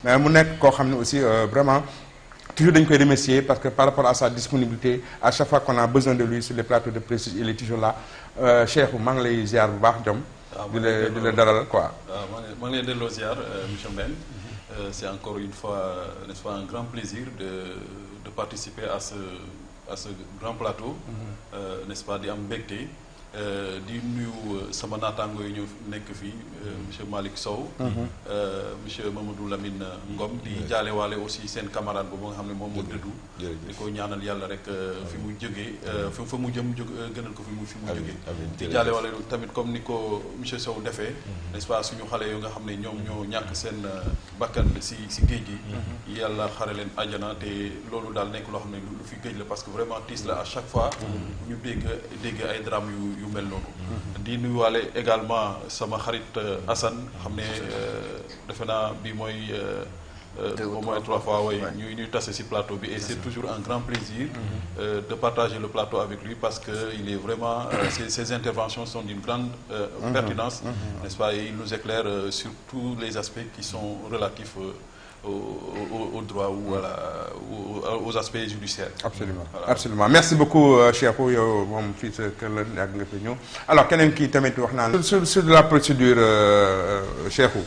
mais mu nekk koo xam ne aussi vraiment toujours dañ koy remercier parce que par rapport à sa disponibilité à chaque fois qu'on a besoin de lui sur les plateaux de Prestige il est toujours là Cheikhou maa ngi lay ziar bu baax jom di la dalal quoi. maa ngi lay delloo ziar monsieur Mbène. C'est encore une fois, n'est-ce pas, un grand plaisir de participer à ce grand plateau, n'est-ce pas, di am mbégte di nuyu sama naataango yi ñu nekk fii monsieur Malick Sow. monsieur Mamadou Lamine Ngom di jaalewaale aussi seen camarade boobu nga xam ne moom moo dëddu. di ko ñaanal yàlla rek fi mu jógee fa mu jëm gënal ko fi mu jógee. di jaalewaale tamit comme ni ko monsieur Sow defee. n'est-ce pas suñu xale yoo nga xam ne ñoom ñoo ñàkk seen bakkan si géej gi. yàlla xare leen àjjana te loolu daal nekk loo xam ne lu fi géej la parce que vraiment tiis la à chaque fois. ñu dégg ay drame yu mel noonu. di nuyuwaale également sama xarit Assane xam ne defe naa bi mooy au moins 3 fois way ñuy tase ci plateau bi et c'est toujours un grand plaisir de partager le plateau avec lui parce que il est vraiment ses interventions sont d'une grande pertinence, n'est-ce pas, et il nous éclaire sur tous les aspects qui sont relatifs au droit ou aux aspects judiciaires. Absolument, voilà. Absolument. Merci beaucoup Cheikhou yow moom fii sa kër la yàgg nga fi ñëw alors keneen kii tamit wax naa sur la procédure Cheikhou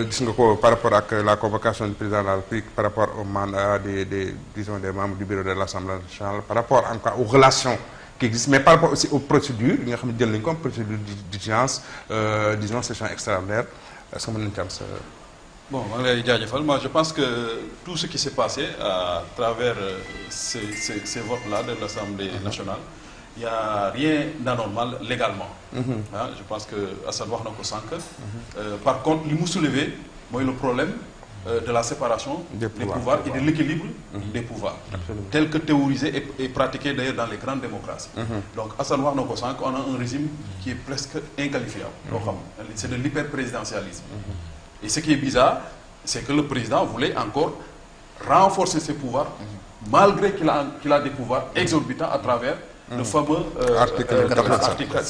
gis nga ko par rapport ak la convocation du président de la République par rapport au mandat disons des membres du bureau de l'Assemblée nationale par rapport encore aux relations qui existent mais par rapport aussi aux procédures yi nga xam ne jël nañu comme procédure d'urgence disons session extraordinaire est-ce que mën nañu ci am sa. Bon, moi je pense que tout ce qui s'est passé à travers ces votes-là de l'Assemblée nationale, il n'y a rien d'anormal légalement. Hein, je pense que Assane wax na ko sànq. Par contre, li mu soulevé mooy le problème de la séparation des pouvoirs et de l'équilibre des pouvoirs, tel que théorisé et pratiqué d'ailleurs dans les grandes démocraties. Donc Assane wax na ko sànq, on a un régime qui est presque inqualifiable. C'est de l'hyperprésidentialisme. Et ce qui est bizarre, c'est que le président voulait encore renforcer ses pouvoirs, malgré qu'il a des pouvoirs exorbitants à travers le fameux article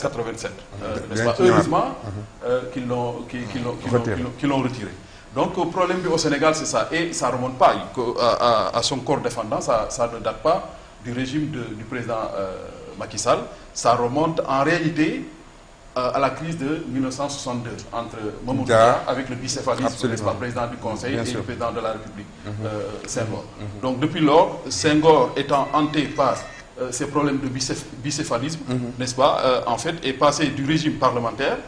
87. N'est-ce pas? Heureusement qu'ils l'ont retiré. Donc le problème au Sénégal, c'est ça. Et ça ne remonte pas à son corps défendant, ça ne date pas du régime du président Macky Sall. Ça remonte en réalité à la crise de 1962 entre Mamadou Dia avec le bicéphalisme, n'est-ce pas, président du Conseil et le président de la République, Senghor. Donc depuis lors, Senghor étant hanté par ces problèmes de bicéphalisme, n'est-ce pas, en fait, est passé du régime parlementaire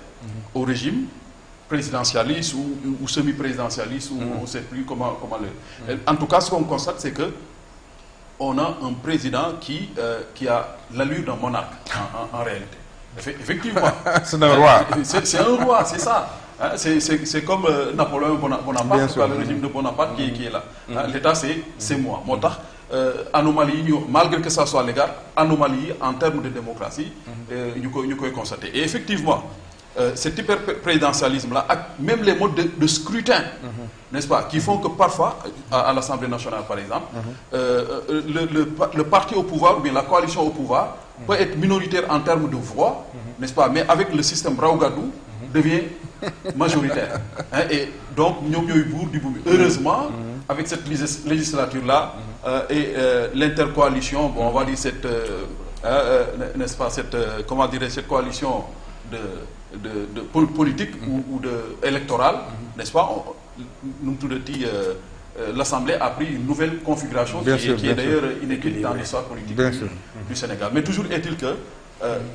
au régime présidentialiste ou semi-présidentialiste, ou on ne sait plus comment le... En tout cas, ce qu'on constate, c'est que on a un président qui a l'allure d'un monarque, en réalité. Effectivement. C'est un roi. C'est un roi, c'est ça. Hein, c'est comme Napoléon Bonaparte, le régime de Bonaparte qui est là. Hein, l'État, c'est moi. Moo tax anomalie malgré que ça soit légal, anomalie en termes de démocratie, ñu koy constater. Et effectivement, cet hyperprésidentialisme-là, même les modes de scrutin, n'est-ce pas, qui font que parfois, à l'Assemblée nationale par exemple, le parti au pouvoir ou bien la coalition au pouvoir peut être minoritaire en termes de voix, n'est-ce pas, mais avec le système Raougadou, devient majoritaire. Hein, et donc, ñoom ñooy buur di buur. Heureusement, avec cette législature-là et l'intercoalition, bon, on va dire cette, n'est-ce pas, cette, comment dirais, cette coalition de politique ou électorale, n'est-ce pas, l'Assemblée a pris une nouvelle configuration qui est d'ailleurs inédite dans l'histoire politique du Sénégal. Mais toujours est-il que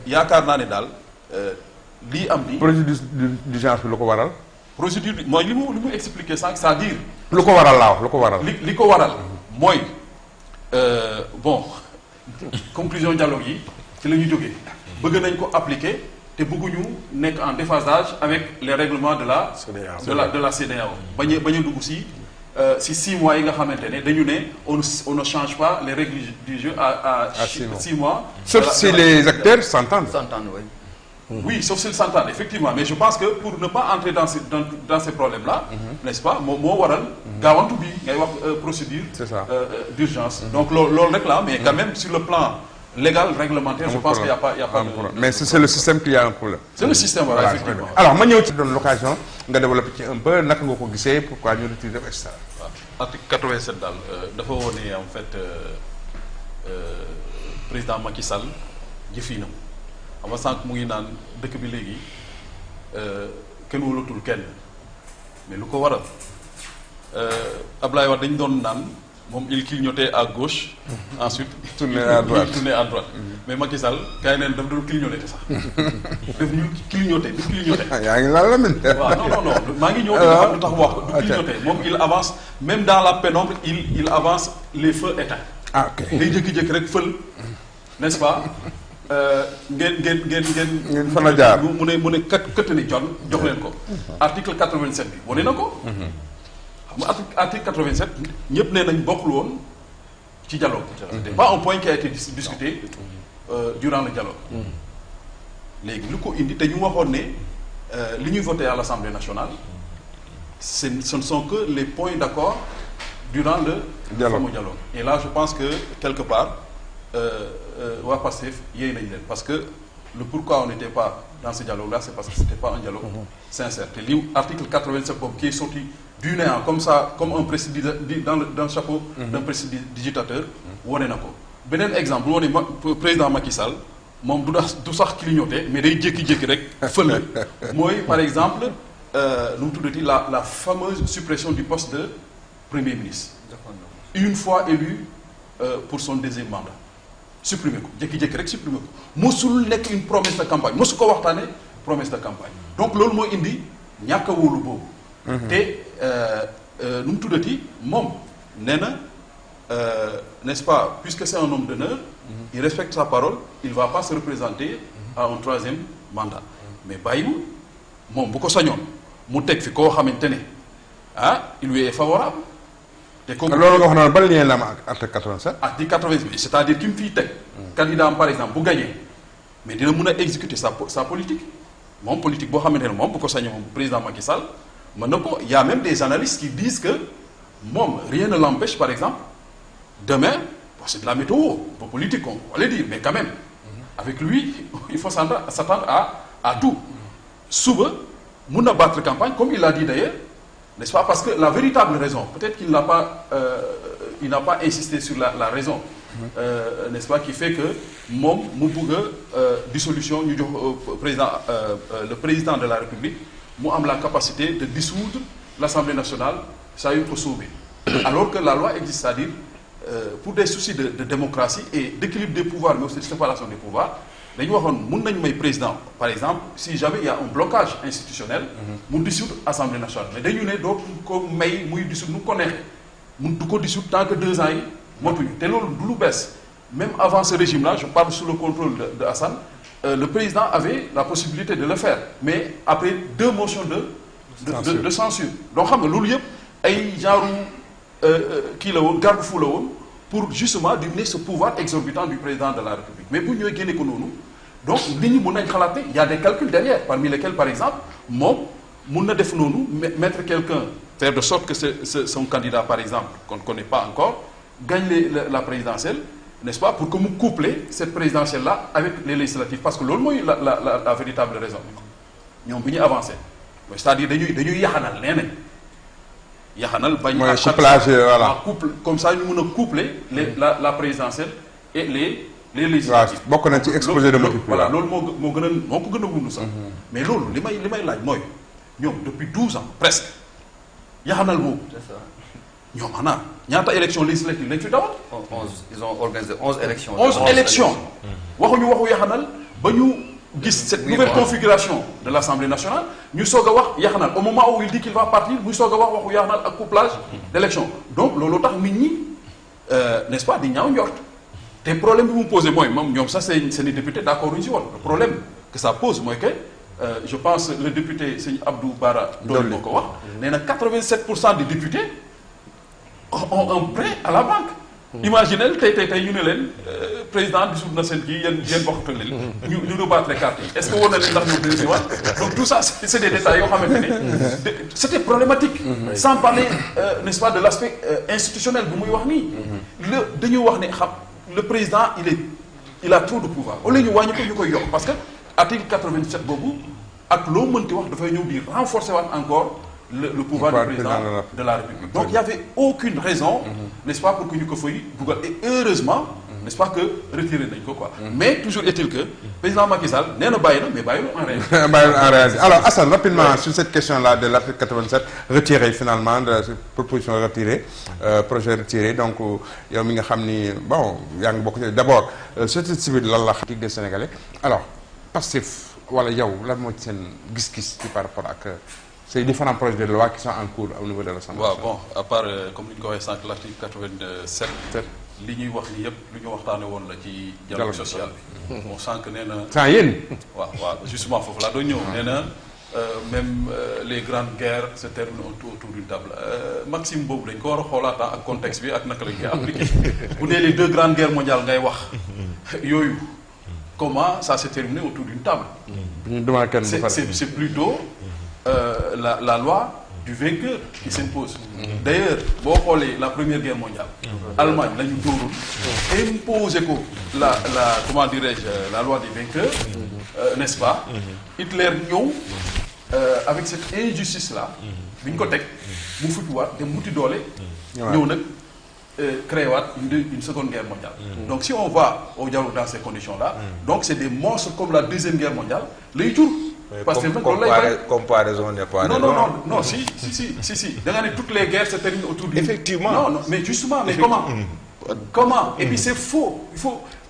yaakaar naa ne daal lii am ni procédure d'urgence bi lu ko waral. procédure bi mooy li mu expliqué sànq, c'est-à-dire. lu ko waral laaw lu ko waral. li ko waral mooy bon conclusion dialogue yi ci la ñu jógee bëgg nañ ko appliquer te bëgguñu nekk en déphasage avec les règlements de la CEDEAO bañ a dugg si 6 mois yi nga xamante ne dañu ne on ne change pas les règles du jeu à 6 mois. Sauf si les acteurs s'entendent. Oui. Oui, sauf s'ils s'entendent, effectivement. Mais je pense que pour ne pas entrer dans ces problèmes-là, n'est-ce pas, moo waral gaawantu bi ngay wax procédure d'urgence. Donc loolu rek la, mais quand même sur le plan légal, réglementaire, je pense qu'il n'y a pas, Mais c'est le système qui a un problème. C'est le système, voilà, effectivement. Alors, moi, je donne l'occasion de développer un peu, pourquoi nous retirer, etc. Article 87, dafa wone en fait président Macky Sall jëfinam xam nga sànq mu ngi naan dëkk bi léegi kenn wóolatul kenn mais lu ko waral Ablaye Wade dañu doon naan moom il clignotait à gauche ensuite tourner à droite mais Macky Sall gars yi neen daf doon clignoter sax daf ñu clignoter du clignoter yaa ngi laal la min waaw non maa ngi ñëw dafa am lu tax wax du clignoter moom il avance même dans la pénombre il avance les feux éteints ok day jékki-jékki rek fël n'est-ce pas ngeen fan la jaar mu ne këtt ni jon jox leen ko article 87 bi wane na ko xam nga article 87 ñëpp nee nañ bokkul woon ci dialogue c'était pas un point qui a été discuté durant le dialogue léegi lu ko indi te ñu waxoon ne li ñuy voté à l'Assemblée nationale ce ne sont que les points d'accord durant le fameux dialogue et là je pense que quelque part waa Pastef yéey nañ leen parce que le pourquoi on n'était pas dans ce dialogue là c'est parce que c'était pas un dialogue sincère te li article 87 boobu qui est sorti du néant comme ça comme un dans le chapeau d'un prestidigitateur wone na ko beneen exemple wone président Macky Sall moom du sax clignoter mais day jékki-jékki rek fële mooy par exemple nu mu tuddati la fameuse suppression du poste de premier ministre une fois élu pour son deuxième mandat supprimer ko jékki-jékki rek supprimer ko mosul nekk une promesse de campagne mosu ko waxtaane promesse de campagne donc loolu moo indi ñàkk a wóolu boobu te nu mu tuddati moom nee na n'est-ce pas puisque c'est un homme d'honneur il respecte sa parole il va pas se représenter à un troisième mandat mais bàyyiwul moom bu ko sañoon mu teg fi koo xamante ne il lui est favorable te kooku loolu nga wax noonu ban lien la am ak article 87 article 87 c'est-à-dire ki mu fiy teg candidat am par exemple bu gagné mais dina mën a exécuter sa politique moom politique boo xamante ne moom bu ko sañoon moom président Macky Sall mën na ko y a même des analystes qui disent que moom rien ne l'empêche par exemple demain bon, c'est de la météo pas politique on va le dire mais quand même avec lui il faut s'attendre à tout suba mun na battre campagne comme il l'a dit d'ailleurs n'est-ce pas parce que la véritable raison peut-être qu'il n'a pas insisté sur la raison n'est-ce pas qui fait que moom mu bëgg dissolution ñu jox le président de la République mu am la capacité de dissoudre l'Assemblée nationale saa yu ko sauver alors que la loi existe c'est-à-dire pour des soucis de démocratie et d'équilibre des pouvoirs mais aussi de séparation des pouvoirs dañu waxoon mun nañu may président par exemple si jamais il y a un blocage institutionnel mu dissoudre Assemblée nationale mais dañu ne dootu ko may muy dissoudre nu ko neexee mun du ko dissoudre tant que 2 ans yi motuñu te loolu du lu bees même avant ce régime là je parle sous le contrôle de Assane le président avait la possibilité de le faire mais après 2 motions de censure donc xam nga loolu yëpp ay genre kii la woon garde-fou la woon pour justement diminuer ce pouvoir exorbitant du président de la République mais bu ñëwee génne ko noonu donc nit ñi mun nañ xalaat ne y a des calculs derrière parmi lesquels par exemple moom mun na def noonu mettre quelqu'un faire de sorte que son candidat par exemple qu'on ne connaît pas encore gagne la présidentielle n'est-ce pas pour que mu coupler cette présidentielle là avec les législatives parce que loolu mooy la véritable raison ñoom bi ñuy avancer c'est-à-dire dañuy yaxanal nee nañ yaxanal bañ à chaque voilà couple comme ça ñu mën a coupler la présidentielle et les législatives bokk na ci exposé de motifs voilà loolu moo ko gën a wund sax mais loolu li may laaj mooy ñoom depuis 12 ans presque yaxanal boobu ñoom xanaa ñaata élection législative lañ fi dawal 11 ils ont organisé 11 élections 11 élections waxuñu waxu yaxanal ba ñu gis cette nouvelle configuration de l'Assemblée nationale ñu soog a wax yaxanal au moment où il dit qu'il va partir muy soog a wax waxu yaxanal ak couplage d'élection donc loolu tax nit ñi n'est-ce pas di ñaaw njort te problème bi mu posé mooy moom ñoom sax seen i député d'accord uñu si woon le problème que ça pose mooy que je pense le député sëñ Abdou Bara Dolly moo ko wax nee na 87% des députés ont un prêt à la banque imaginez tey ñu ne leen président dissoudre na seen kii yéen bokkatu leen ñu rebattre carte yi est-ce que war na leen ndax ñoom dina si waat donc tout ça c'est des détails yoo xamante ne c'était problématique sans parler n'est-ce pas de l'aspect institutionnel bu muy wax nii dañuy wax ne le président il est il a trop de pouvoir au lieu ñu wàññi ko ñu koy yokk parce que article 87 boobu ak loo mënti wax dafay ñëw di renforcer waat encore le pouvoir du président de la République. Donc il n'y avait aucune raison, n'est-ce pas, pour que ñu ko fay dugal et heureusement, n'est-ce pas, que retirer nañ ko quoi. Mais toujours est-il que président Macky Sall nee na bàyyi na mais bàyyiwul en réalité. Bàyyiwul en réalité. Alors Assane rapidement sur cette question-là de l'article 87 retiré finalement de cette proposition retirée projet retiré donc yow mi nga xam ni bon yaa ngi bokk ci d'abord société civile lan la xam des Sénégalais alors Pastef wala yow lan moo ci seen gis-gis ci par rapport ak ces différents projets de loi qui sont en cours au niveau de l'Assemblée. waaw bon à part comme ni ñu ko waxee sànq l'article 87. li ñuy wax ni yëpp lu ñu waxtaane woon la ci dialogue social bi. bon sànq nee na. sans yéen. waaw justement foofu laa doon ñëw. nee na même les grandes guerres se terminent autour d'une table maxime boobu dañ ko war a xoolaat ak contexte bi ak naka lañ koy appliqué. bu nee les 2 grandes guerres mondiales ngay wax yooyu comment ça s'est terminé autour d'une table. c'est plutôt la loi du vainqueur qui s'impose. D'ailleurs boo xoolee la première guerre mondiale. Allemagne la ñu dóoroon. imposé ko la comment dirais-je la loi des vainqueurs. N'est-ce pas. Hitler ñëw avec cette injustice là. bi ñu ko teg mu futtiwaat dem muti doole. ñëw nag créé waat une seconde guerre mondiale. Donc si on va au dialogue dans ces conditions là. Donc c'est des monstres comme la deuxième guerre mondiale lay jur. Parce que comparaison n'est pas non si da nga ne toutes les guerres se terminent autour du. Effectivement. Non mais justement mais comment et puis c'est faux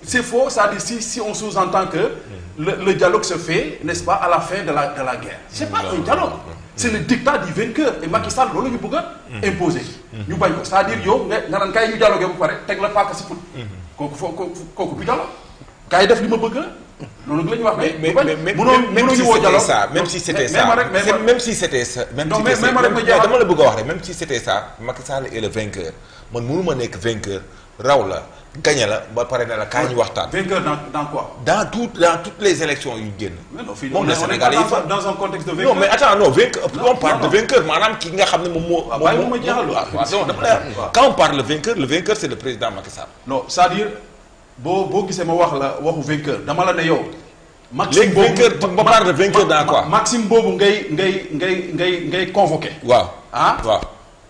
c'est faux c'est-à-dire si on sous-entend que le dialogue se fait n'est-ce pas à la fin de la guerre. C'est pas un dialogue. C'est le dictat du vainqueur et Macky Sall loolu ñu bëgg a imposer. ñu bañ ko c'est-à-dire yow nga naan kay ñu dialogué bu pare teg la paaka si put. kooku du dialogue. kay def li ma bëgg loolu la ñuy wax même si c'était ça même si c'était ça dama la bëgg a wax rek même si c'était ça Macky Sall est le vainqueur man mënu ma nekk vainqueur raw la gagné la ba pare ne la kaay ñu waxtaan. Vainqueur dans quoi? Dans toutes les élections yu génn. moom le Sénégal yi dans un contexte de vainqueur. Non mais attends non vainqueur on parle de vainqueur maanaam ki nga xam ne moom moo. Quand on parle de vainqueur c'est le président Macky Sall. Non c'est-à-dire boo gisee ma wax la waxu vainqueur dama la ne yow. Maxime boobu vainqueur ma parle de vainqueur dans quoi. Maxime boobu ngay convoqué. waaw waaw.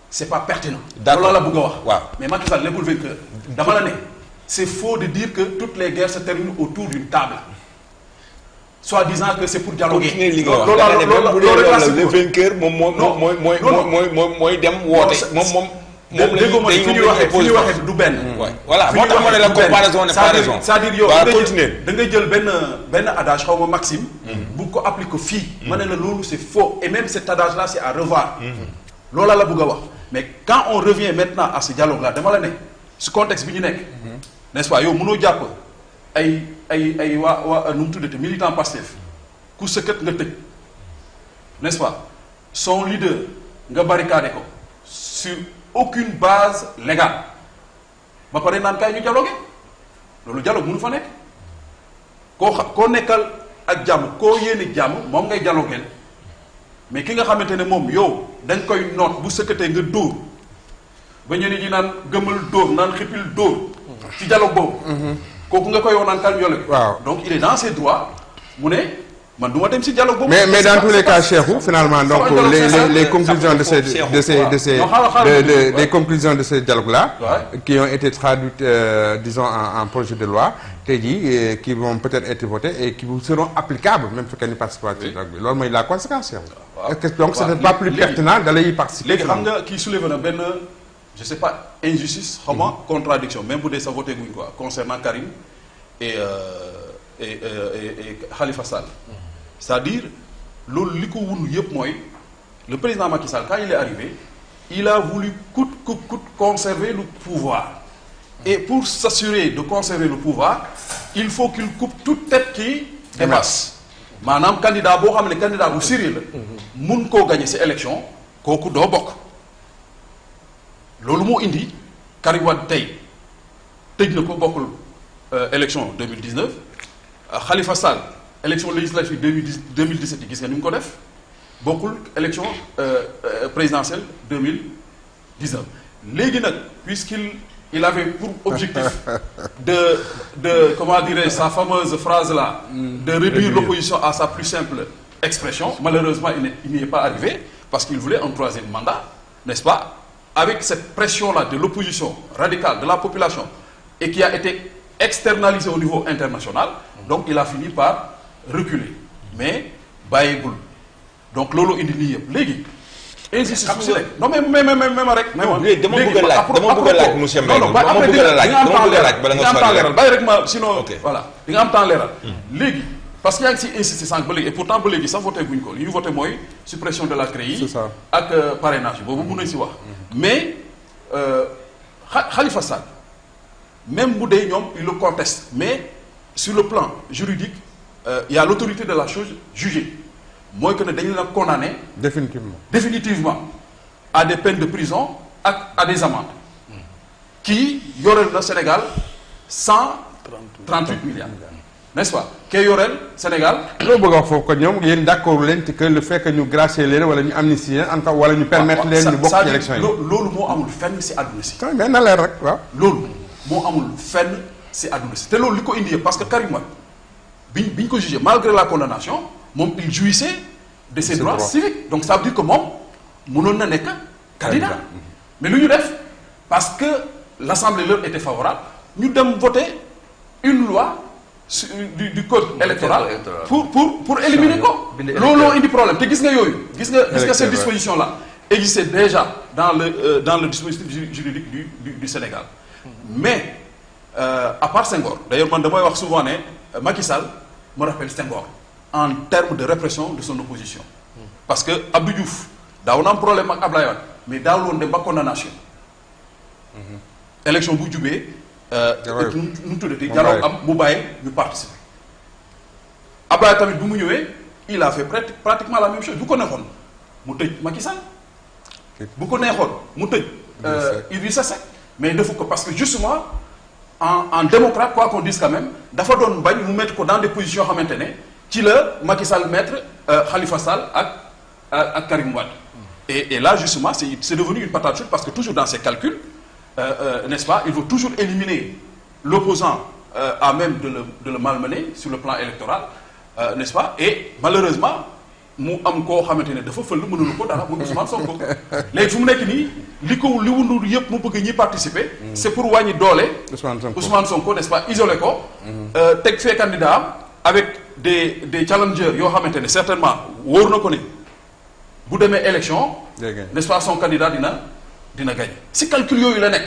C'est pas pertinent. D'accord loolu la bëgg a wax. waaw mais Macky Sall nekkul vainqueur. dama la ne c'est faux de dire que toutes les guerres se terminent autour d'une table. Soit disant que c'est pour dialoguer. continuer li nga wax le vainqueur moom mooy dem woote. moom la ñuy waxee du benn. voilà moo tax ma ne la comparaison n'est pas raison. c'est-à-dire yow da ngay jël benn adage xaw ma Maxime. bu ko appliquer fii. ma ne la loolu c'est faux et même cet adage là c'est à revoir. loolu la bëgg a wax mais quand on revient maintenant à ce dialogue là dama la ne ce contexte bi ñu nekk. n'est-ce pas yow mënoo jàpp ay waa nu mu tuddati militant Pastef ku sëkkat nga tëj n'est-ce pas son leader nga barricadé ko sur aucune base légale ba pare naan kaay ñu dialogué loolu dialogue mënu fa nekk koo nekkal ak jàmm koo yéene jàmm moom ngay dialogué mais ki nga xamante ne moom yow dañ koy noot bu sëkkatee nga dóor ba ñu ñi naan gëmal dóor naan xippil dóor ci dialogue boobu. kooku nga koy wax naan kan yole. waaw donc il est dans ses droits mu ne man du ma dem ci dialogue boobu. mais dans tous les cas Cheikhou finalement donc les conclusions de ce dialogue là. qui ont été traduites disons en projet de loi tey jii qui vont peut-être être votés et qui vous seront applicables même su fekkee ni participer ci dialogue bi loolu mooy la conséquence Cheikhou. donc c'est pas plus pertinent d'aller y participer. léegi xam nga kii soulevé na benn je sais pas injustice xaw ma contradiction même bu dee sa voté guñ quoi concernant Karim et Khalifa Sall. c'est-à-dire loolu li ko wund yëpp mooy le président Macky Sall quand il est arrivé il a voulu coûte que coûte conserver le pouvoir et pour s'assurer de conserver le pouvoir il faut qu'il coupe toute tête qui dépasse maanaam candidat boo xam ne candidat bu sérieux la mun koo gagner ci élection kooku doo bokk loolu moo indi Karim Wade tey tëj na ko bokkul élection 2019 Khalifa Sall élection législative 2017 yi gis nga ni mu ko def bokkul élection présidentielle 2019 léegi nag puisqu'il il avait pour objectif comment dirais-je, sa fameuse phrase-là, de réduire l'opposition à sa plus simple expression. Malheureusement, il n'y est pas arrivé parce qu'il voulait un troisième mandat, n'est-ce pas? Avec cette pression-là de l'opposition radicale, de la population, et qui a été externalisée au niveau international, donc il a fini par reculer. Mais, bàyyeegul. Donc, lolo indi lii yëpp léegi. Non mais même rek. dama bëgg a laaj monsieur Mbaye non dama bëgg a laaj bala nga sori leeral bàyyi rek ma sinon voilà di nga am temps leeral léegi parce que yaa ngi si insisté sànq ba léegi et pourtant ba léegi sax voté guñ ko li ñu voté mooy suppression de la CREI ak parrainage boobu mun nañ si wax mais Khalifa Sall même bu dee ñoom il le conteste mais sur le plan juridique il y a l'autorité de la chose jugée mooy que ne dañu leen condamné définitivement à des peines de prison ak à des amendes qui yoreel na Sénégal 138 milliards n'est-ce pas kee yoreel Sénégal loo bëgg a wax foofu ko ñoom yéen d'accord leen ci que le fait que ñu gracier leen wala ñu amnistier leen en tout cas wala ñu permettre leen ñu bokk ci élection yi loolu moo amul fenn si àdduna si mais na leer rek waaw loolu moo amul fenn si àdduna si te loolu li ko indi parce que Karim Wade biñ ko jugé malgré la condamnation moom il jouissait de ses droits civiques donc ça veut dire que moom mënoon na nekk candidat mais lu ñu def parce que l'Assemblée leur était favorable ñu dem voter une loi du code électoral pour éliminer ko looloo indi problème te gis nga yooyu gis nga cette disposition là existait déjà dans le dispositif juridique du Sénégal mais à part Senghor d'ailleurs man damay wax souvent ne Macky Sall me rappelle Senghor en termes de répression de son opposition parce que Abdou Diouf daaw na am problème ak Ablaye Wade mais daawul woon dem ba condamnation élection bu jubee nu tuddati dialogue am mu bàyyi ñu participer Ablaye tamit bu mu ñëwee il a fait pratiquement la même chose bu ko neexoon mu tëj Macky Sall bu ko neexoon mu tëj Idrissa Seck mais defu ko parce que justement en démocrate quoi qu'on dise quand même dafa doon bañ mu mettre ko dans des positions xamante ne ci la Macky Sall mettre Khalifa Sall ak Karim Wade et là justement c'est devenu une patate chaude parce que toujours dans ses calculs n'est-ce pas il veut toujours éliminer l'opposant à même de le malmener sur le plan électoral n'est-ce pas et malheureusement mu am koo xamante ne dafa fël mënulu ko dara muy Ousmane Sonko léegi fu mu nekk nii li wundu yëpp mu bëgg ñi participer c'est pour wàññi doole Ousmane Sonko n'est-ce pas isolé ko teg fee candidat am avec des challengers yoo xamante ne certainement wóor na ko ne bu demee élection n'est-ce pas son candidat dina gagner si calcul yooyu la nekk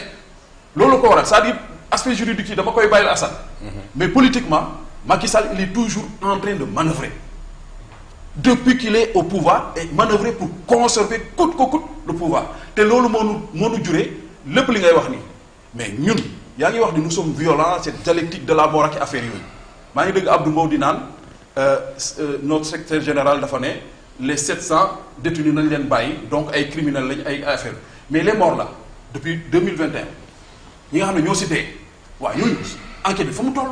loolu ko waral c'est-à-dire aspect juridique yi dama koy bàyyil Assane mais politiquement Macky Sall il est toujours en train de manœuvrer depuis qu'il est au pouvoir et manœuvrer pour conserver coûte que coûte le pouvoir te loolu moo nu juree lépp li ngay wax nii mais ñun yaa ngi wax ni nous sommes violents cette dialectique de la mort ak affaire yooyu maa ngi dégg Abdou Mbow di naan notre secrétaire général dafa ne les 700 détenus nañ leen bàyyi donc ay criminels lañ ay affaire mais les morts là depuis 2021 ñi nga xam ne ñoo si dee waaw ñooñu enquête bi fa mu toll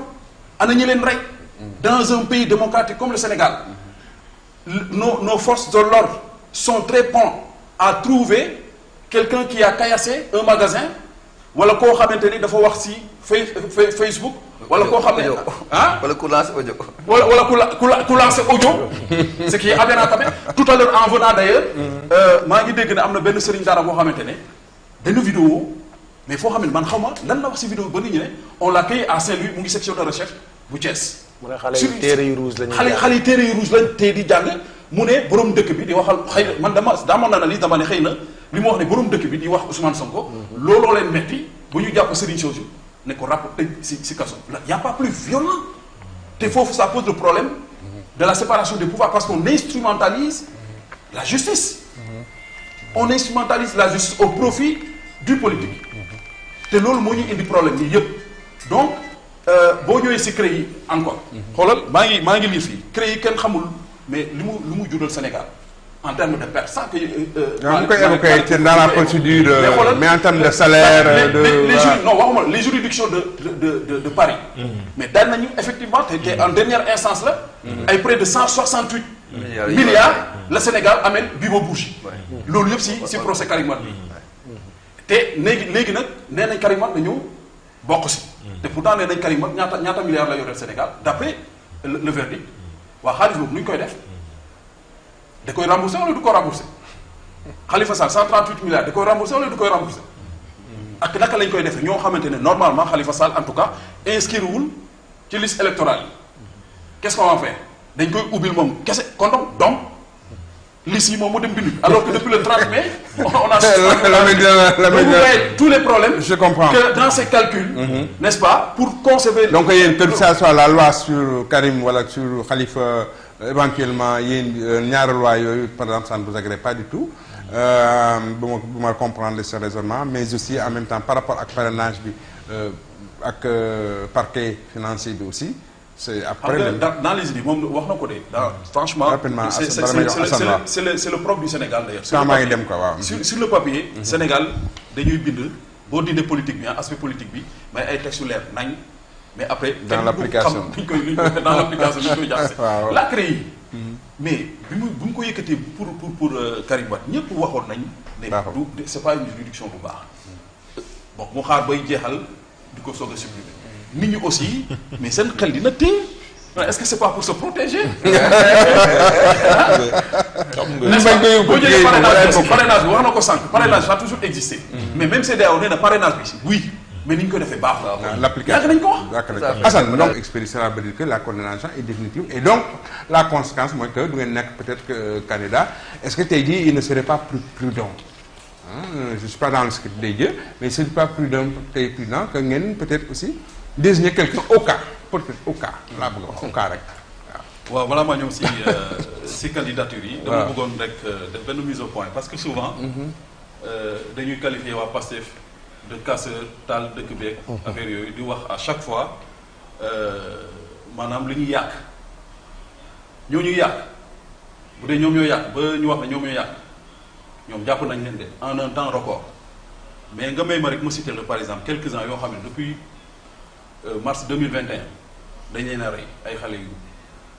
ana ñi leen rey dans un pays démocratique comme le Sénégal nos forces de l'ordre sont très promptes à trouver quelqu'un qui a caillassé un magasin wala koo xamante ni dafa wax si Facebook wala koo xam ne ah wala ku lancé audio wala ku lancé audio ce qui est aberrant quand même tout à l'heure en venant d'ailleurs maa ngi dégg ne am na benn sëriñ daara boo xamante ne benn vidéo mais foo xam ne man xaw ma lan la wax si vidéo ba nit ñi ne on l'a cueilli à Saint-Louis mu ngi section de recherche bu Thiès. mu ne xale yi téere yu rouge lañu xale yi téere yu rouge lañ tey di jàng mu ne borom dëkk bi di waxal xëy na man dans mon analyse dama ne xëy na li mu wax ne borom dëkk bi di wax Ousmane Sonko. looloo leen metti bu ñu jàpp Serigne Sow ne ko ràpp tëj si kaso y a pas plus violent te foofu ça pose le problème de la séparation des pouvoirs parce qu'on instrumentalise la justice. On instrumentalise la justice au profit du politique te loolu moo ñu indi problème yi yëpp donc boo ñëwee si CREI encore. xoolal maa ngi lire fii CREI kenn xamul mais li mu jural Sénégal en termes de perte sans que. mu koy évoqué dans la procédure mais en termes de salaire les juridictions de Paris. mais daan nañu effectivement te en dernière instance la. ay près de 168 milliards la Sénégal amène Bibo Bougie. loolu yëpp si procès Karim Wade bi te léegi nag nee nañ Karim Wade na ñëw bokk si. te pourtant nee nañ Karim Wade ñaata milliards la yoreel Sénégal d'après le verdict waa xaalis boobu nu ñu koy def da koy remboursé wala du ko remboursé Khalifa Sall 138 milliards da koy remboursé wala du koy remboursé ak naka lañ koy defee ñoo xamante ne normalement Khalifa Sall en tout cas inscrire wul ci liste électorale yi qu'est-ce qu'on va faire dañ koy ubbil moom kese kontom donc liste yi moom mu dem bindu alors que depuis le 30 mai on a tous les problèmes. Je comprends que dans ces calculs n'est-ce pas pour conserver donc yéen que ça soit la loi sur Karim wala sur Khalifa éventuellement yéen ñaari loi yooyu par exemple ça ne vous agrée pas du tout bu ma comprendre ce raisonnement mais aussi en même temps par rapport ak parrainage bi ak parquet financier bi aussi c'est après dans les idées moom wax na ko de franchement c'est le propre du Sénégal d'ailleurs maa ngi dem quoi waaw sur le papier Sénégal dañuy bind boo dindee politique bi aspect politique bi mais ay textes yu leer nañ mais après dans l'application duñ koy dans l'application duñ koy jaxase la CREI mais bu mu ko yëkkatee pour Karim Wade ñëpp waxoon nañ ne c'est pas une juridiction bu baax bon mu xaar bay jeexal di ko soog a supprimer nit ñi aussi mais seen xel dina téye est-ce que c'est pas pour se protéger boo jëlee parrainage bi wax na ko sànq parrainage ça a toujours existé mais même CEDEAO nee na parrainage bi oui mais ni ñu ko defee baaxul l'application nañ ko wax Assane donc expédié cela veut dire que la condamnation est définitive et donc la conséquence mooy que du ngeen nekk peut-être que candidat est-ce que tey jii il ne serait pas plus prudent je suis pas dans le script des dieux mais c'est pas prudent que ngeen peut-être aussi désigner quelqu'un au cas peut-être au cas laa bëgg a wax au cas rek waaw voilà maa ñëw si candidature yi dama bëggoon rek def benn mise au point parce que souvent dañuy qualifier waa Pastef de casseur taal dëkk beeg affaire yooyu di wax à chaque fois maanaam li ñuy yàq ñoo ñuy yàq bu dee ñoom ñoo yàq ba ñu wax ne ñoom ñoo yàq ñoom jàpp nañ leen de en un temps record mais nga may ma rek ma citer la par exemple quelques-uns yoo xam ne depuis mars 2021 dañ leen a rey ay xale yu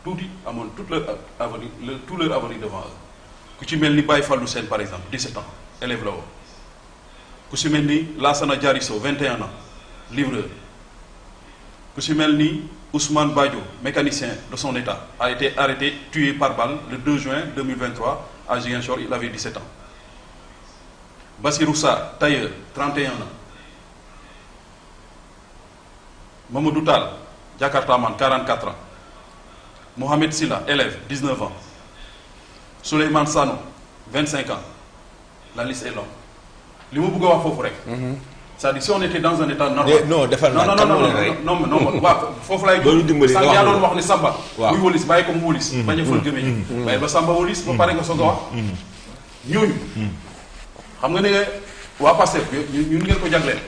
tuuti amoon tout leur avenir devant eux ku ci mel ni Baye Fallou Sène par exemple 17 ans élève la woon ku ci mel ni Lassana Diarisso 21 ans livreur ku ci mel ni Ousmane Badio mécanicien de son état a été arrêté tué par balle le 2 juin 2023 à Ziguinchor il avait 17 ans Bassirou Sarr tailleur 31 ans Mamadou Tall Jakartaman 44 ans Mohamed Silla élève 19 ans Souleymane Sano 25 ans la liste est longue li ma bëgg a wax foofu rek. c'est-à-dire si on était dans un état normal. non defal naa kan moo leen rey non waaw foofu laay. loolu dimbali nga wax yaa doon wax ne Samba. waaw muy wólis bàyyi ko mu wólis. bañ a fël gëmee ji. bàyyi ba Samba wólis ba pare nga soog a wax. ñooñu. xam nga ne waa Pastef ñun ngeen ko jagleel.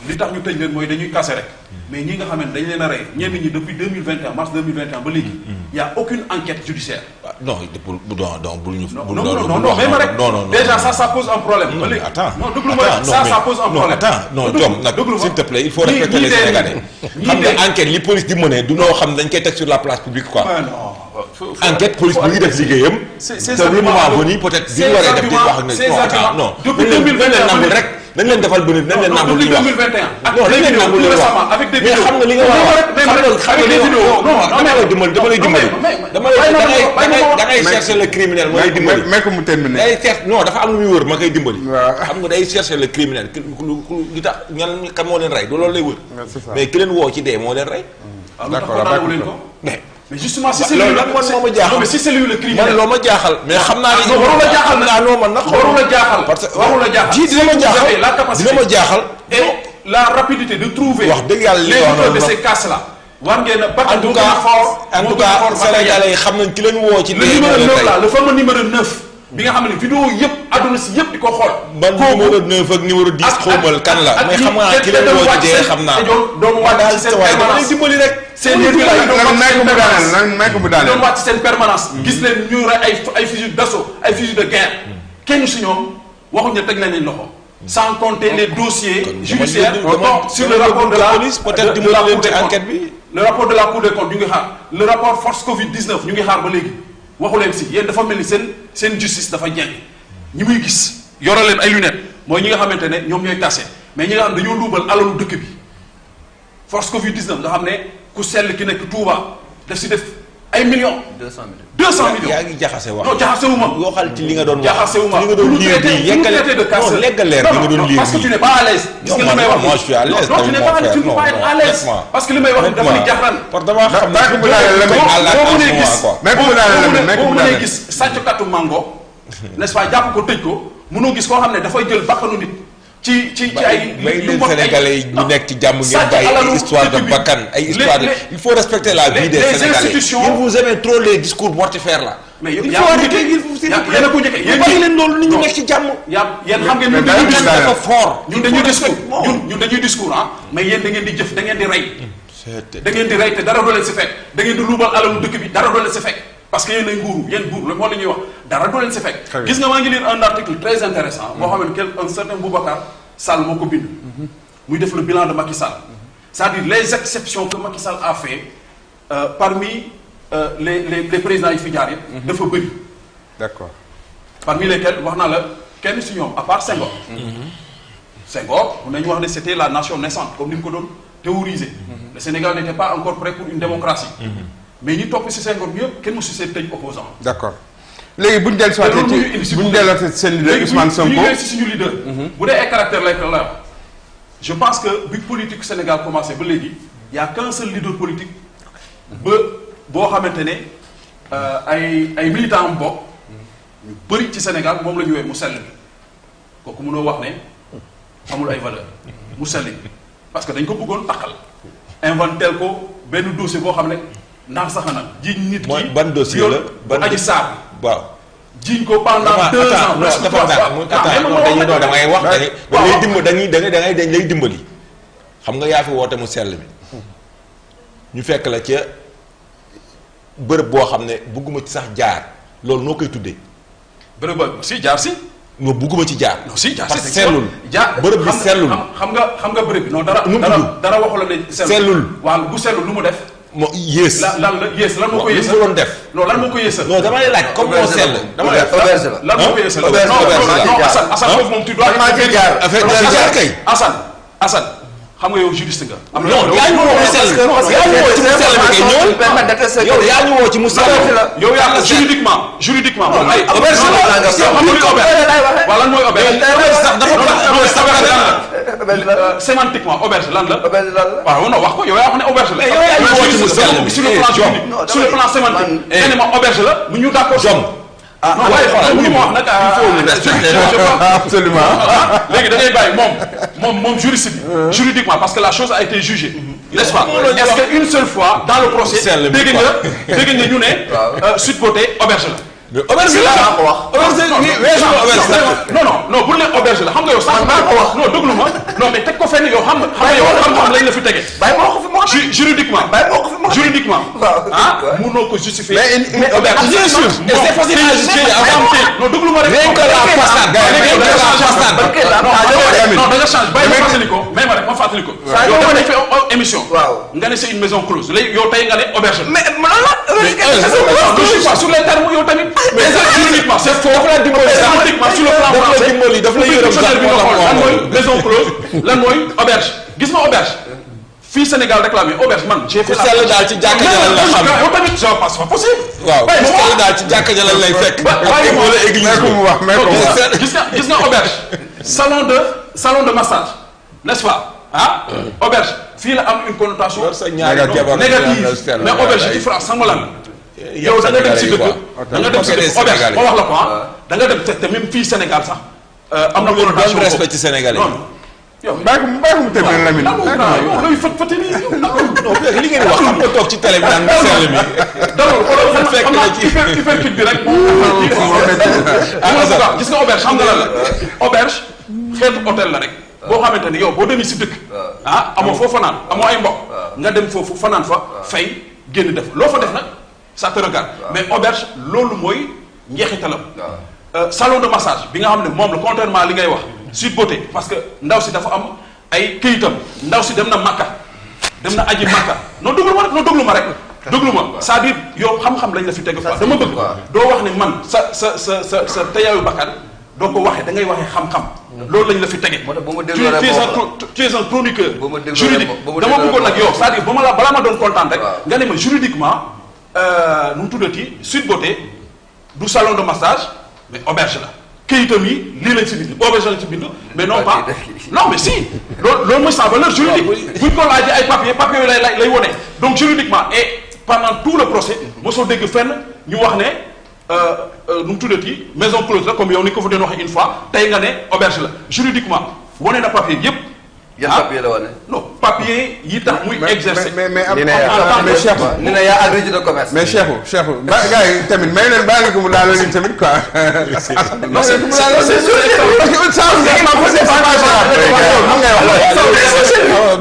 li tax ñu tëj leen mooy dañuy kase rek. mais ñi nga xam ne dañ leen a rey ñenn ñi depuis 2021 mars 2021 ba léegi. y a aucune enquête judiciaire. non bul ñu. non mais ma rek. déjà ça pose un problème. ba léegi attends non déglu ma rek ça pose un problème. non Diom nag s'il te plaît il faut respecter les Sénégalais. xam nga enquête li police di mënee du noo xam dañ koy teg sur la place publique quoi. enquête police bu ngi def liggéeyam. te le moment venu peut-être bi ñu waree def di wax ak non depuis 2021 rek. nañ leen defal bëri nañ leen nangul li ñu wax non nañ leen nangul li ñu wax avec des mais xam nga li nga war a xam nga li nga lay dimbali dama lay da ngay chercher le criminel moo lay dimbali mais ko mu terminer day chercher non dafa am lu muy wër ma koy dimbali xam nga day chercher le criminel li tax ñan kan moo leen rey du loolu lay wër mais ki leen woo ci dee moo leen rey mais justement si c'est loolu nag man moo ma jaaxal mais si c'est lui le criminel man loo ma jaaxal mais xam naa ne waru la jaaxal naa non man nag waru la jaaxal parce que waru la jaaxal dina ma jaaxal la capacité dina ma jaaxal et la rapidité de trouver wax dëgg yàlla les auteurs de ces cas là war ngeen a en tout cas sénégalais yi xam nañ ki leen woo ci le numéro 9 là le fameux numéro 9 bi nga xam ne vidéo yëpp àdduna si yëpp di ko xool ban numéro 9 ak numéro 10 xawmal kan la mais xam nga ki leen woo ci dee xam naa doon wàcc ci seen permanence dimbali rek seen yëpp may ko bu daaneel doon wàcc seen permanence gis leen ñu rey ay fusils d'assaut ay fusils de guerre kenn si ñoom waxuñ ne teg nañ leen loxo sans compter les dossiers judiciaires sur le rapport de la police peut-être dimbali leen ci enquête bi le rapport de la Cour des comptes ñu ngi xaar le rapport force Covid-19 ñu ngi xaar ba léegi waxu leen si yéen dafa mel ni seen justice dafa jeng ñi muy gis yore leen ay lunettes mooy ñi nga xamante ne ñoom ñooy kase mais ñi nga xam ne dañoo luubal alalu dëkk bi force Covid 19 nga xam ne ku sell ki nekk Touba daf si def ay millions. 200 millions yaa ngi jaxase wax. non jaxasewu ma. yoo xam ci li nga doon wax jaxasewu ma li nga doon lire bi yeggale non leggaleer bi nga doon lire parce que tu n'es pas à l'aise. gis nga li may wax moi je suis à l'aise. non tu n'es pas à l'aise, tu ne peux pas être à l'aise parce que li may wax dafa ni jaxran. parce que damaa xam ne boo mënee gis sàccukatu mango n'est-ce pas jàpp ko tëj ko mënoo gis koo xam ne dafay jël bakkanu nit ci ay may leen sénégalais yi ñu nekk ci jàmm ngeen bàyyi ay histoire de bakkan ay histoire de il faut respecter la vie des sénégalais yéen vous aimez trop les discours mortifères là mais il faut arrêter il faut s'il vous plaît yéen a ko njëkkee bàyyi leen loolu nit ñi nekk ci jàmm yéen xam ngeen dafa fort ñun dañuy discours ah mais yéen da ngeen di jëf da ngeen di rey da ngeen di rey te dara doo leen si fekk da ngeen di luubal alalu dëkk bi dara doo leen si fekk parce que yéen ay nguuru yéen buur moo la ñuy wax dara doo leen si fekk gis nga maa ngi lire un article très intéressant boo xam ne un certain Boubacar Sall moo ko bind muy def le bilan de Macky Sall c'est-à-dire les exceptions que Macky Sall a fait parmi les présidents yi fi jaar yëpp dafa bëri d'accord parmi lesquels wax naa la kenn si ñoom à part Senghor Senghor mun nañu wax ne c'était la nation naissante comme ni mu ko doon théoriser le Sénégal n'était pas encore prêt pour une démocratie mais ñi topp si Senghor bi yëpp kenn mu si see tëj opposant d'accord léegi bu ñu dellu si bu ñu dellu seen leader Ousmane Sonko léegi bu ñu si suñu leader bu dee ay caractère lay la je pense que bi politique Sénégal commencé ba léegi y a qu'un seul leader politique ba boo xamante ne ay militants am bokk ñu bëri ci Sénégal moom la ñu wee mu sell bi kooku mënoo wax ne amul ay valeur mu sell bi parce que dañ ko bëggoon taxal inventel ko benn dossier boo xam ne naan sax na jiiñ nit ki ban dossier la ban Adji Sarr waaw jiiñ ko pendant 2 ans dafa dañuy damay wax dañ lay dimbali xam nga yaa fi woote mu sell bi ñu fekk la ca bërëb boo xam ne bugguma ci sax jaar loolu noo koy tuddee bërëb ba si jaar si non bugguma ci jaar non si jaar parce que sellul bërëb bi sellul xam nga bërëb bi non dara waxu la ne sellul waaw bu sellul lu mu def moo yées lan moo ko yéesal lu mu doon def non lan moo ko yéesal non dama lay laaj comme moo sell dama lay auberge la lan moo ko yéesal non Assane foofu moom tu dois jaar kay Assane xam nga yow juriste nga. am na yaa ñu woo ci mu sell yow yaa ñu woo ci mu sell yow yaa juridiquement moom ay auberge la waaw lan mooy auberge sémantiquement auberge lan la waaw non wax ko yow yaa wax ne auberge la yow yaa ñu woo ci mu sell sur le plan juridique sur le plan sémantique nee na ma auberge la mu ñu d'accord non waaye mënu ma wax nag absolument léegi da ngay bàyyi moom juriste bi juridiquement parce que la chose a été jugée n'est-ce pas est-ce que une seule fois dans le procès dégg nga ñu ne Sweet Beauté auberge la mais auberge la non bu ne auberge la xam nga yow sax non déglu ma non mais teg ko fenn yow xam lañ la fi tege juridiquement mënoo ko justifier auberge bien sûr et c'est facile à justifier non déglu ma rek non da nga change bàyyi ma fàttali ko mais ma rek ma fàttali ko yow dafa def émission nga ne c'est une maison close léegi yow tey nga ne auberge la mais sur les termes yow tamit mais juridiquement c'est faux sémantiquement sur le plan français daf lay yërëm sax lan mooy maison close lan mooy auberge gis nga auberge fii Sénégal réclamé auberge man j'ai fait sell daal ci jàkka ja lañ la xam yow tamit c'est pas possible waaw sell daal ci jàkka ja lañ lay fekk wala église mu wax gis nga auberge salon de massage n'est-ce pas auberge fii la am une connotation négative mais auberge ci France xam nga lan yow da nga dem si dëkk da nga dem si dëkk auberge ma wax la ko da nga dem te même fii Sénégal sax am na connotation respect ci Sénégalais yow bàyyi ko mu terminer Lamine yow looy fëte nii non li ngeen wax xam nga toog ci télé bi naan mu sell mi donc fekk na ci hyperkit bi rek gis nga auberge xam nga lan la auberge xeetu hôtel la rek boo xamante ni yow boo demee si dëkk amoo foofu fanaan amoo ay mbokk nga dem foofu fanaan fa fay génn def loo fa def nag ça te regarde mais auberge loolu mooy njeexitalam salon de massage bi nga xam ne moom la contrairement li ngay wax Sweet Beauté parce que ndaw si dafa am ay këyitam ndaw si dem na Makka dem na aji Makka non déglu ma rek c'est-à-dire yow xam-xam lañ la fi teg quoi dama bëgg doo wax ne man sa teyaayu bakkan doo ko waxee da ngay waxee xam-xam. loolu lañ la fi tege. tu es un chroniqueur juridique dama bëggoon nag yow c'est-à-dire balaa ma doon kontaan rek. nga ne ma juridiquement nu mu tuddati Sweet Beauté du salon de massage mais auberge la. këyitam yi lii lañ ci bind auberge lañ ci bind. mais non pas non mais si. loolu mooy sa valeur juridique buñ ko laajee ay papier lay wone donc juridiquement et pendant tout le procès mosoo dégg fenn ñu wax ne. nu mu tuddati maison close la comme yow ni ko fa doon waxee une fois tey nga ne auberge la juridiquement wane na papier yëpp. yan papier la wane. non papier yi tax muy exercer. mais Cheikh ni ne yaa agrégé de commerce. mais Cheikh ba gars yi tamit may leen bàyyi ko mu daal leen tamit quoi. non c'est parce que ça man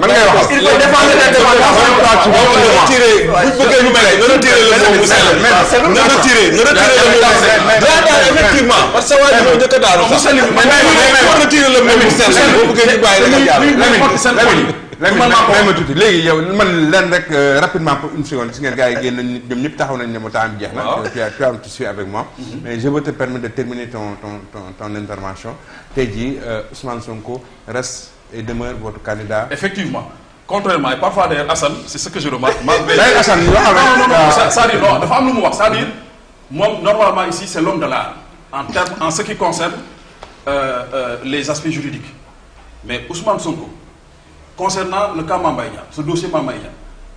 ngay wax. il faut défendre l'indépendance. effectivement parce que waa ji moo njëkk a daanu sax mais retirer le mot Moussel boo bëggee ñu bàyyi la nga jàll ma tuuti léegi yow man leen rek rapidement pour une seconde si ngeen gars yi génn nañ ñoom ñëpp taxaw nañ ne ma temps jeex na tu suis avec moi mais je veux te permettre de terminer ton intervention tey jii Ousmane Sonko reste et demeure votre candidat. Effectivement. Contrairement, et parfois d'ailleurs, Hassan, c'est ce que je remarque. Hassan, non, c'est-à-dire, non, dafa am lu mu wax, c'est-à-dire, moi, normalement ici, c'est l'homme de l'art, en ce qui concerne les aspects juridiques. Mais Ousmane Sonko, concernant le cas Mame Mbaye Niang, ce dossier Mame Mbaye Niang,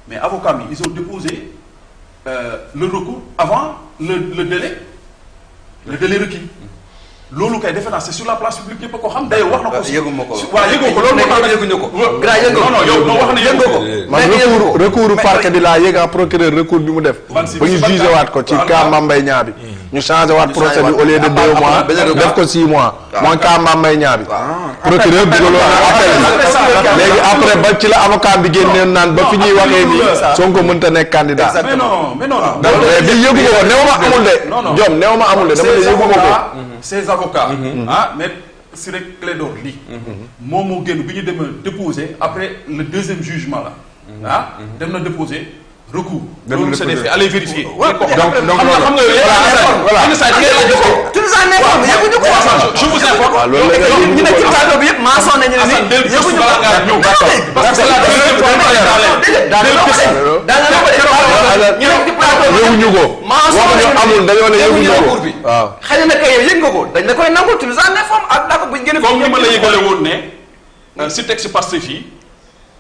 mais avocats, ils ont déposé le recours avant le délai requis. loolu kay defe naa c'est sur la place publique ñëpp a ko xam d'ailleurs wax na ko. yëguma ko waaw yëgoo ko loolu moo tax yëguñu ko. non non yow wax na yëgoo ko. man recours parquet bi laa yëg en procureur recours bi mu def. ba ñu jugé waat ko ci cas Mame Mbaye Niang bi. ñu changé waat procès bi au lieu de 2 mois def ko 6 mois. mooy cas Mame Mbaye Niang bi. procureur dugaloon na appel bi léegi après ba ci la avocat bi génneen naan ba fi ñuy waxee nii Sonko mënta nekk candidat. mais non mais non. mais bi yëgu ko néew ma amul de. Jom néew ma amul de dama ne yëgu ko. Ces avocats mais Ciré Clédor Ly moom moo génn bi ñu demee déposer après le deuxième jugement là dem na déposer recours loolu c'est des faits allez vérifier donc xam nga voilà tu nous en informes yëguñu ko je vous informe ñu ne ci plateau bi yëpp maçon nañu ne ni yëguñu ko parce que la deuxième fois yëguñu ko waxuñu amul dañoo ne yëguñu ko waaw xëy na kay yëg nga ko dañ la koy nangu tu nous en informes ak d'accord buñu gën comme ni ma la yëgale woon ne si texte Pastef fii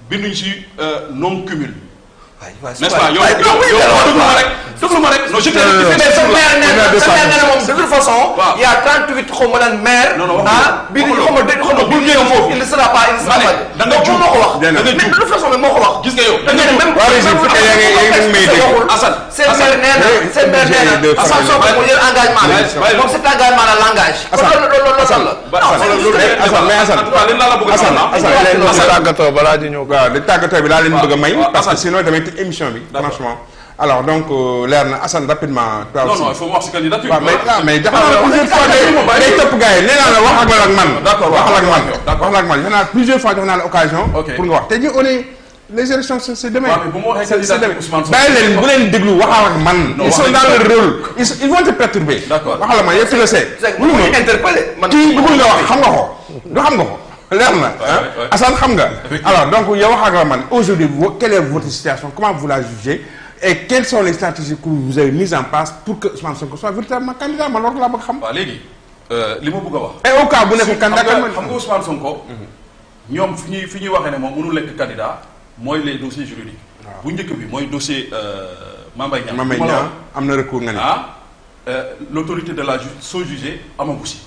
binduñ ci non cumul n'est-ce pas yow déglu ma rek non je t'ai de toute façon il y a 38 xaw ma lan maire bi ñu xaw ma bu ñëw foofu il ne sera pas da nga juum moo ko wax mais de toute façon moo ko wax gis nga yow da nga même Assane seen maire nee na Assane Sonko mu jël engagement bi moom cet engagement la langage Assane tàggatoo balaa di ñëw waaw di tàggatoo bi laa leen bëgg a may parce que sinon damay tëj émission bi franchement alors donc leer na Assane rapidement toi aussi non il faut voir si candidature mais jaxal plusieurs fois day topp gars yi nee naa la wax ak man wax ak man naa plusieurs fois jox naa la occasion pour nga wax te ñu on est les élections c'est demain bàyyi leen bu leen déglu waxal ak man ils sont dans leur rôle ils vont te perturber waxal ak man yow tu le sais kii bëggul nga wax xam nga ko du xam nga ko leer na Assane xam nga alors donc yow wax ak man aujourd'hui quelle est votre situation comment vous la jugez et quelles sont les stratégies que vous avez mises en place pour que Ousmane Sonko soit véritablement candidat man loolu laa bëgg xam. waaw léegi li ma bëgg a wax. et au cas bu nekk candidat xam nga Ousmane Sonko. ñoom fi ñuy waxee ne moom mënul nekk candidat mooy les dossiers juridiques. bu njëkk bi mooy dossier Mame Mbaye Niang. Mame Mbaye Niang am na recours nga ne. l'autorité de la soo jugé amagu si.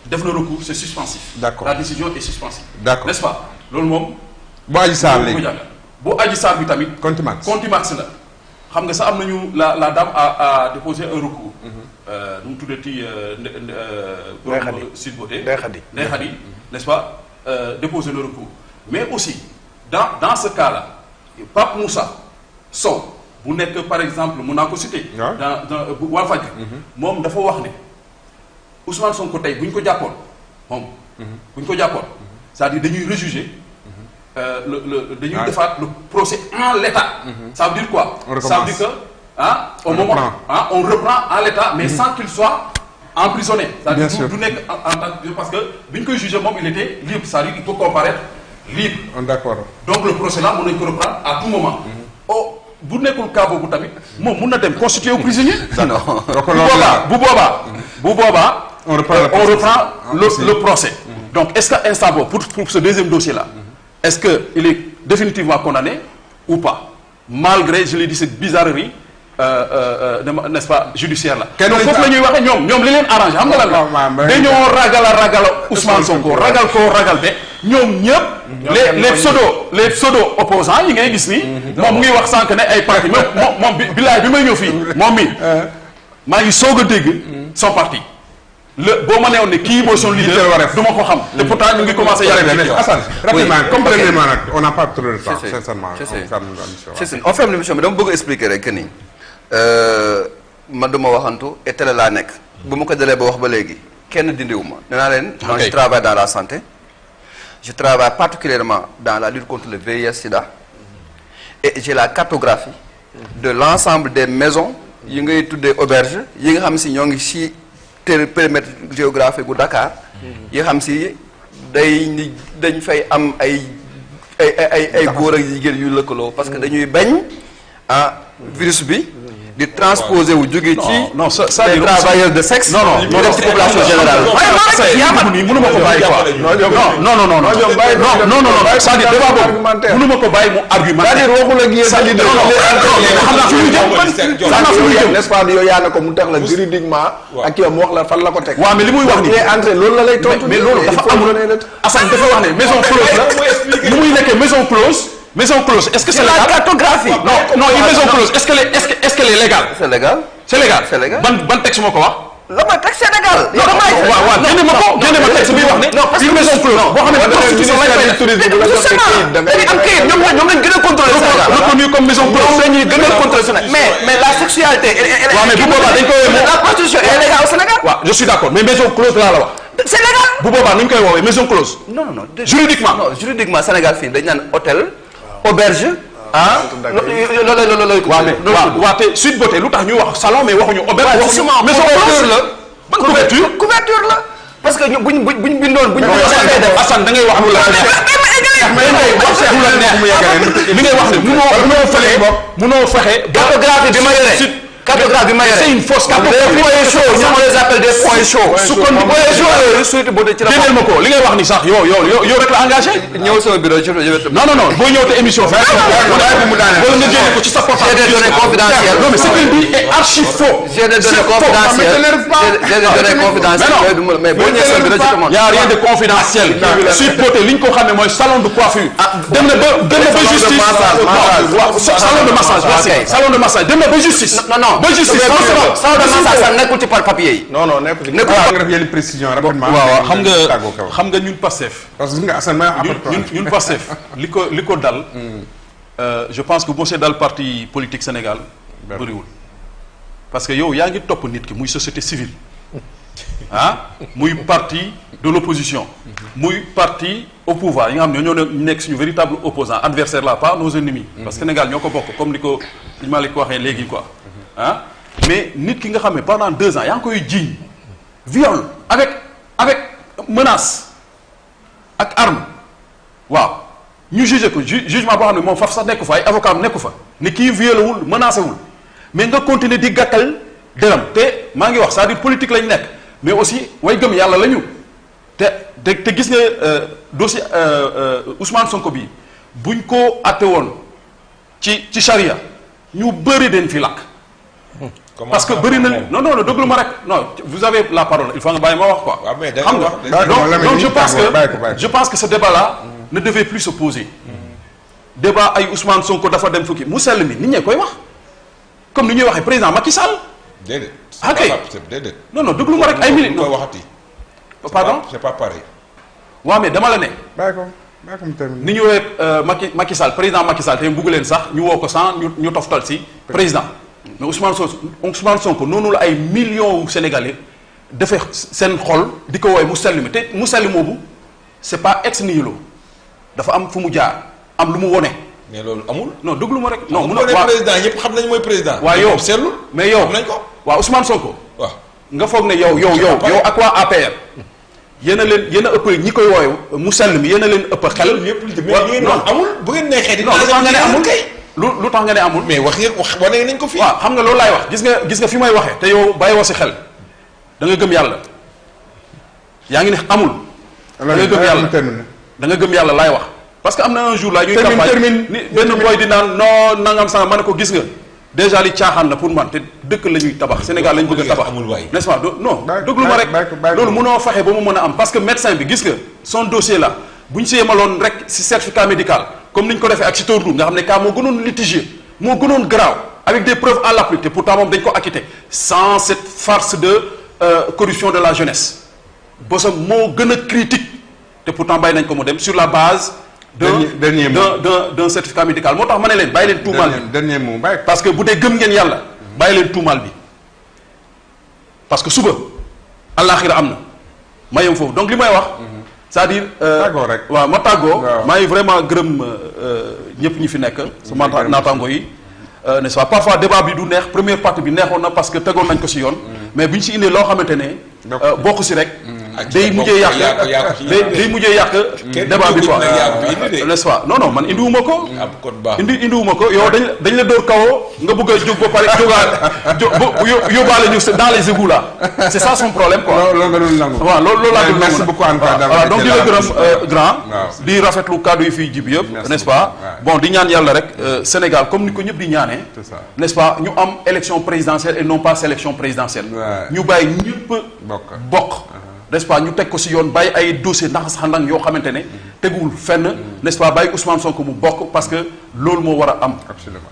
def na recours c'est suspensif. D'accord la décision est suspensive. D'accord n'est-ce pas loolu moom. bu Adji Sarr léegi bu Adji Sarr bi tamit. contumace la xam nga sax am nañu la dame a déposé un recours. nu mu tuddati Sweet Beauté Ndeye Khady n'est-ce pas déposé le recours mais aussi dans ce cas-là Pape Moussa Sow bu nekk par exemple mun naa ko citer. dans Walfadjri moom dafa wax ne Ousmane Sonko tey bu ñu ko jàppoon moom. bu ñu ko jàppoon c'est-à-dire dañuy rejuger. dañuy defaat le procès en l'état. Ça veut dire quoi? Ça veut dire que au moment on reprend en l'état mais sans qu'il soit emprisonné. Bien sûr. du nekk parce que bi ñu koy jugé moom il était libre, c'est-à-dire il peut comparaître libre. D'accord. donc le procès là mën nañu ko reprendre à tout moment. oh bu nekkul cas boobu tamit moom mun na dem constituer au prisonnier. non bu boobaa. on reprend le procès. donc est-ce que instant boobu pour ce deuxième dossier là. est-ce que il est définitivement condamné ou pas malgré je l'ai dit cette bizarrerie n'est-ce pas judiciaire là. donc foofu la ñuy waxee ñoom li leen arrangé xam nga lan la dañoo ragal Ousmane Sonko ragal be ñoom ñëpp les pseudo opposants yi ngay gis ni moom mu ngi wax sànq ne ay parti moom bilaay bi may ñëw fii moom mi maa ngi soog a dégg son parti boo ma neewoon ne kii mooy son leader du ma ko xam te pourtant ñu ngi commencé yàlla Assane rapidement comme premièrement nag on n'a pas trop de temps sincèrement on ferme l'émission mais dama bëgg expliquer rek que ni man duma waxantu et télé laa nekk bu ma ko dalee ba wax ba léegi kenn dindiwu ma nee naa leen moi je travaille dans la santé je travaille particulièrement dans la lutte contre le VIH/Sida et j'ai la cartographie de l'ensemble des maisons yi ngay tuddee auberge yi nga xam si ñoo ngi si périmètre géographique gu Dakar yi nga xam si dañ fay am ay góor ak jigéen yu lëkkaloo parce que dañuy bañ virus bi di transposer wu jóge ci les travailleurs de sexe ñu def ci population générale mënu ma ko bàyyi quoi non c'est-à-dire débat boobu mënu ma ko bàyyi mu argumentaire n'est-ce pas yow yaa ne ko mu tax la juridiquement ak yow mu wax la fan la ko teg waaw mais li muy wax ni entré loolu la lay tontu mais loolu dafa amul Assane dafa wax ne maison close la lu muy nekkee maison close est-ce que c'est légal? La cartographie. Non, une maison close. Est-ce qu'elle est légale? C'est légal. C'est légal. Ban texte moo ko wax? La ma texte c'est légal. waaw génne ma texte bi wax ne. Non parce que une maison close. boo xam ne constitution lay fay am kayit ñoom lañ gën a contrôler Sénégal. reconnu comme maison close. ñoom lañuy gën a contrôler Sénégal. mais la sexualité. waaw mais bu boobaa dañ koy la prostitution est légale au Sénégal. waaw je suis d'accord mais maison close laa la wax. C'est légal. bu boobaa nu ñu koy woowee maison close. Non. Juridiquement Sénégal fii dañ naan hôtel. auberge loolu waaw te Sweet Beauté lu tax ñuy wax salon mais waxuñu auberge waxuñu maison close la ban couverture la parce que buñ bindoon buñ Assane da ngay wax lu la neex li ngay wax ne munoo fexe cartographie bi ma yore cartographie bi ma yore c'est une fausse cartographie des points chauds on les appelle des points chauds su ko points chauds Sweet Beauté ci la génneel ma ko li ngay wax ni sax yow rek la engagé ñëw sama bureau non boo ñëw te émission fa wala nga génne ko ci sa portable j'ai des données confidentielles non mais ce qu'il dit est archi faux j'ai des données confidentielles mais boo ñëwee sama bureau ci y a rien de confidentiel Sweet Beauté li ñu ko xamee mooy salon de coiffure dem na ba justice salon de massage salon de massage dem na ba justice ba justice salon de massage nekkul ci par papier yi non nekkul ci def yenn précision rapidement waaw xam nga ñun Pastef parce que nga Assane ñun Pastef li ko dal je pense que mosee dal parti politique Sénégal bëriwul parce que yow yaa ngi topp nit ki muy société civile muy parti de l'opposition muy parti au pouvoir yi nga xam ne ñoo nekk suñu véritable opposant adversaire là pas nos ennemis parce que Sénégal ñoo ko bokk comme ni ko li ma la ko waxee léegi quoi mais nit ki nga xam ne pendant 2 ans yaa ngi koy jiiñ viol avec menace ak arme waaw ñu jugé ko jugement boo xam ne moom faf sax nekku fa ay avocat am nekku fa ne kii violé wul menacé wul mais nga continuer di gàkkal dërëm te maa ngi wax c'est-à-dire politique lañ nekk mais aussi way gëm yàlla la ñu te gis nga dossier Ousmane Sonko bi buñ ko atte woon ci charia ñu bëri den fi lakk parce que bëri na non déglu ma rek non vous avez la parole il faut nga bàyyi ma wax quoi xam nga donc je pense que ce débat là ne devait plus se poser débat ay Ousmane Sonko dafa dem fukki mu sell mi nit ñee koy wax comme ni ñuy waxee président Macky Sall déedéet déedéet non déglu ma rek ay minutes ko waxati pardon c'est pas pareil waaw mais dama la ne ni ñu woowee Macky Sall président Macky Sall te bugg leen sax ñu woo ko sans ñu toftal si président mais Ousmane Sonko noonu la ay millions wu Sénégalais dafay seen xol di ko woowee mu sell mi te mu sell moobu c'est pas ex nihilo dafa am fu mu jaar am lu mu wone mais loolu amul. non déglu ma rek. non mun na président yëpp xam nañ mooy président. waaw yow seetlu mais yow xam nañ ko. waaw Ousmane Sonko. waaw nga foog ne yow ak waa APR yéen a ëpp ñi koy wooyu mu sell mi yéen a leen ëpp xel. non amul bu ngeen neexee. non lu tax nga ne amul kay. lu tax nga ne amul. mais wax wane nañ ko fii. waaw xam nga loolu laay wax gis nga fi may waxee te yow bàyyi woo si xel da nga gëm yàlla yaa ngi ne amul. da nga gëm yàlla da nga gëm yàlla laay wax. parce que am na un jour là ñuy campagne ni benn boy di naan non nangam sang ma ne ko gis nga déjà li caaxaan la pour man te dëkk la ñuy tabax Sénégal lañ bëgg a tabax n'est-ce pas non déglu ma rek loolu mënoo fexe ba mu mën a am parce que médecin bi gis nga son dossier là bu ñu see yemaloon rek si certificat médical comme ni ñu ko defee ak si Tordu nga xam ne cas moo gënoon litigieux moo gënoon grave avec des preuves à l'appui te pourtant moom dañ ko acquitté sans cette farce de corruption de la jeunesse bosam moo gën a critique te pourtant bàyyi nañ ko mu dem sur la base d'un certificat médical moo tax ma ne leen bàyyi leen tuumaal bi parce que bu dee gëm ngeen yàlla bàyyi leen tuumaal bi parce que suba àllaaxira am na ma yem foofu donc li may wax c'est-à-dire waaw ma tàggoo maa ngi vraiment gërëm ñëpp ñi fi nekk sama naataango yi n'est-ce pas parfois débat bi du neex première partie bi neexoon na parce que tegoon nañ ko si yoon mais bu ñu si indee loo xamante ne bokk si rek day mujjee yàq débat bi quoi n'est-ce pas non man indiwuma ko indiwuma ko yow dañ la door kawoo nga bëgg a jóg ba pare yóbbaale ñu dans les égouts là c'est ça son problème quoi waaw loolu laa dul merci beaucoup voilà donc di la gërëm grand di rafetlu kàddu yi fii jib yëpp n'est-ce pas bon di ñaan yàlla rek Sénégal comme ni ko ñëpp di ñaanee n'est-ce pas ñu am élection présidentielle et non pas sélection présidentielle ñu bàyyi ñëpp bokk n'est-ce pas ñu teg ko ci yoon bàyyi ay dossier ndax xandang yoo xamante ne teguwul fenn n'est-ce pas bàyyi Ousmane Sonko mu bokk parce que loolu moo war a am. Absolument.